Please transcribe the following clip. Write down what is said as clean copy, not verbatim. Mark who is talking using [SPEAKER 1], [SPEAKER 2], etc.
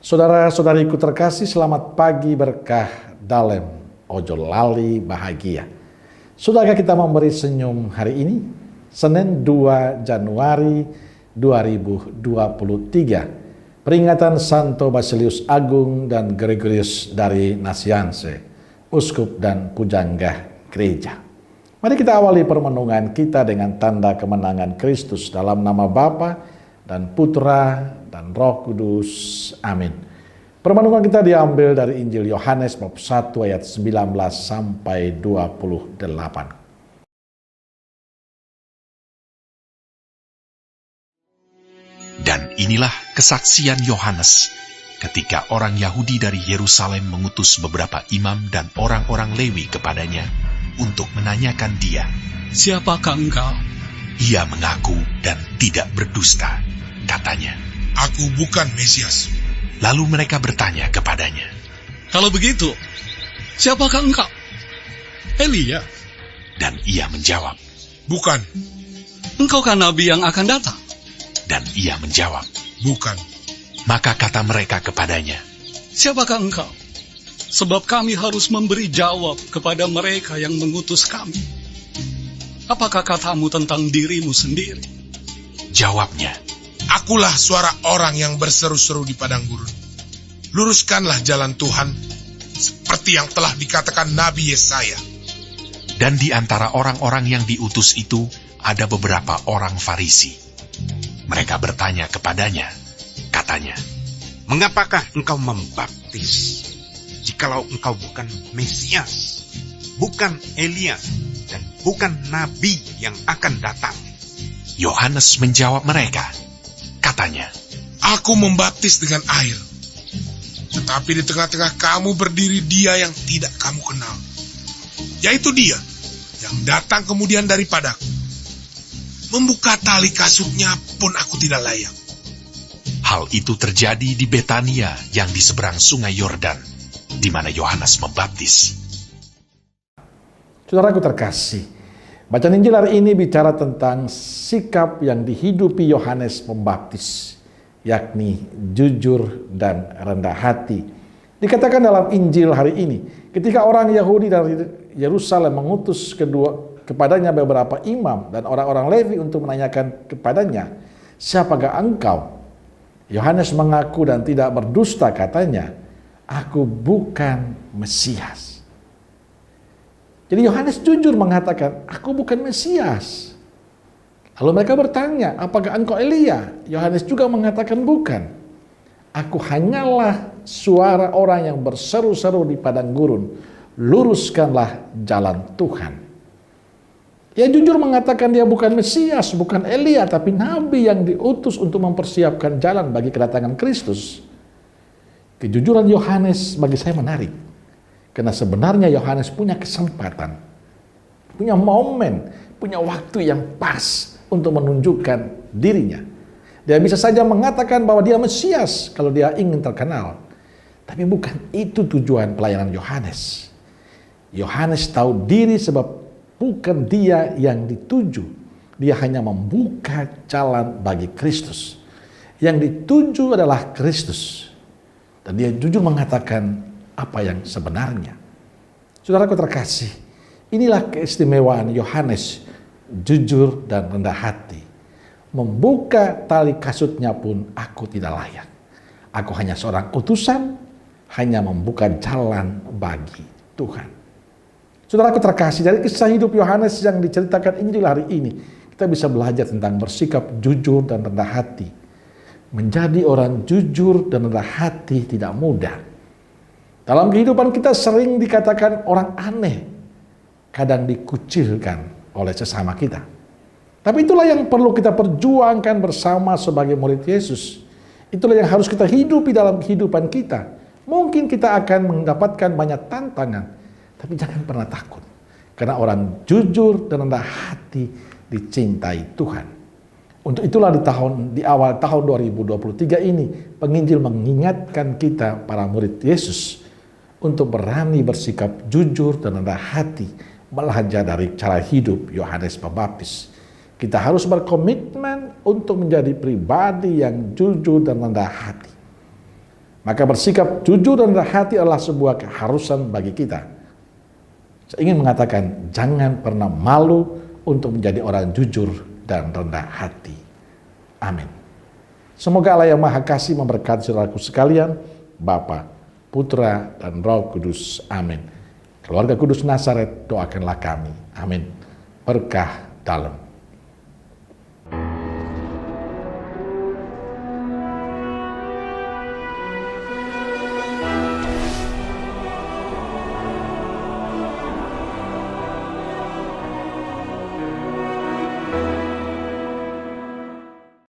[SPEAKER 1] Saudara-saudariku terkasih, selamat pagi berkah dalem ojo lali bahagia. Sudahkah kita memberi senyum hari ini? Senin 2 Januari 2023. Peringatan Santo Basilius Agung dan Gregorius dari Nazianze, uskup dan pujangga gereja. Mari kita awali permenungan kita dengan tanda kemenangan Kristus dalam nama Bapa dan Putra dan Roh Kudus. Amin. Permenungan kita diambil dari Injil Yohanes bab 1 ayat 19 sampai 28.
[SPEAKER 2] Dan inilah kesaksian Yohanes ketika orang Yahudi dari Yerusalem mengutus beberapa imam dan orang-orang Lewi kepadanya untuk menanyakan dia,
[SPEAKER 3] "Siapakah engkau?"
[SPEAKER 2] Ia mengaku dan tidak berdusta. Katanya,
[SPEAKER 4] "Aku bukan Mesias."
[SPEAKER 2] Lalu mereka bertanya kepadanya,
[SPEAKER 3] "Kalau begitu, siapakah engkau? Elia?"
[SPEAKER 2] Dan ia menjawab,
[SPEAKER 4] "Bukan."
[SPEAKER 3] "Engkaukah nabi yang akan datang?"
[SPEAKER 2] Dan ia menjawab,
[SPEAKER 4] "Bukan."
[SPEAKER 2] Maka kata mereka kepadanya,
[SPEAKER 3] "Siapakah engkau? Sebab kami harus memberi jawab kepada mereka yang mengutus kami. Apakah katamu tentang dirimu sendiri?"
[SPEAKER 2] Jawabnya,
[SPEAKER 4] "Akulah suara orang yang berseru-seru di padang gurun. Luruskanlah jalan Tuhan, seperti yang telah dikatakan Nabi Yesaya."
[SPEAKER 2] Dan di antara orang-orang yang diutus itu ada beberapa orang Farisi. Mereka bertanya kepadanya, katanya,
[SPEAKER 5] "Mengapakah engkau membaptis, jikalau engkau bukan Mesias, bukan Elia, dan bukan Nabi yang akan datang?"
[SPEAKER 2] Yohanes menjawab mereka, katanya,
[SPEAKER 4] "Aku membaptis dengan air, tetapi di tengah-tengah kamu berdiri dia yang tidak kamu kenal, yaitu dia yang datang kemudian daripadaku. Membuka tali kasutnya pun aku tidak layak."
[SPEAKER 2] Hal itu terjadi di Betania yang di seberang sungai Yordan, di mana Yohanes membaptis.
[SPEAKER 1] Saudaraku terkasih, bacaan Injil hari ini bicara tentang sikap yang dihidupi Yohanes Pembaptis, yakni jujur dan rendah hati. Dikatakan dalam Injil hari ini, ketika orang Yahudi dari Yerusalem mengutus kepadanya beberapa imam dan orang-orang Lewi untuk menanyakan kepadanya, "Siapakah engkau?" Yohanes mengaku dan tidak berdusta, katanya, "Aku bukan Mesias." Jadi Yohanes jujur mengatakan, "Aku bukan Mesias." Lalu mereka bertanya, "Apakah engkau Elia?" Yohanes juga mengatakan, "Bukan. Aku hanyalah suara orang yang berseru-seru di padang gurun. Luruskanlah jalan Tuhan." Ia jujur mengatakan dia bukan Mesias, bukan Elia, tapi Nabi yang diutus untuk mempersiapkan jalan bagi kedatangan Kristus. Kejujuran Yohanes bagi saya menarik. Karena sebenarnya Yohanes punya kesempatan, punya momen, punya waktu yang pas untuk menunjukkan dirinya. Dia bisa saja mengatakan bahwa dia Mesias kalau dia ingin terkenal. Tapi bukan itu tujuan pelayanan Yohanes. Yohanes tahu diri sebab bukan dia yang dituju. Dia hanya membuka jalan bagi Kristus. Yang dituju adalah Kristus. Dan dia jujur mengatakan apa yang sebenarnya. Saudaraku terkasih, inilah keistimewaan Yohanes, jujur dan rendah hati. Membuka tali kasutnya pun aku tidak layak. Aku hanya seorang utusan, hanya membuka jalan bagi Tuhan. Saudaraku terkasih, dari kisah hidup Yohanes yang diceritakan Injil hari ini, kita bisa belajar tentang bersikap jujur dan rendah hati. Menjadi orang jujur dan rendah hati tidak mudah. Dalam kehidupan kita sering dikatakan orang aneh, kadang dikucilkan oleh sesama kita. Tapi itulah yang perlu kita perjuangkan bersama sebagai murid Yesus. Itulah yang harus kita hidupi dalam kehidupan kita. Mungkin kita akan mendapatkan banyak tantangan, tapi jangan pernah takut. Karena orang jujur dan rendah hati dicintai Tuhan. Untuk itulah di awal tahun 2023 ini, penginjil mengingatkan kita para murid Yesus untuk berani bersikap jujur dan rendah hati, belajar dari cara hidup Yohanes Pembaptis. Kita harus berkomitmen untuk menjadi pribadi yang jujur dan rendah hati. Maka bersikap jujur dan rendah hati adalah sebuah keharusan bagi kita. Saya ingin mengatakan, jangan pernah malu untuk menjadi orang jujur dan rendah hati. Amin. Semoga Allah yang Maha Kasih memberkati saudaraku sekalian, Bapa, Putra, dan Roh Kudus. Amin. Keluarga Kudus Nazaret, doakanlah kami. Amin. Berkah dalam.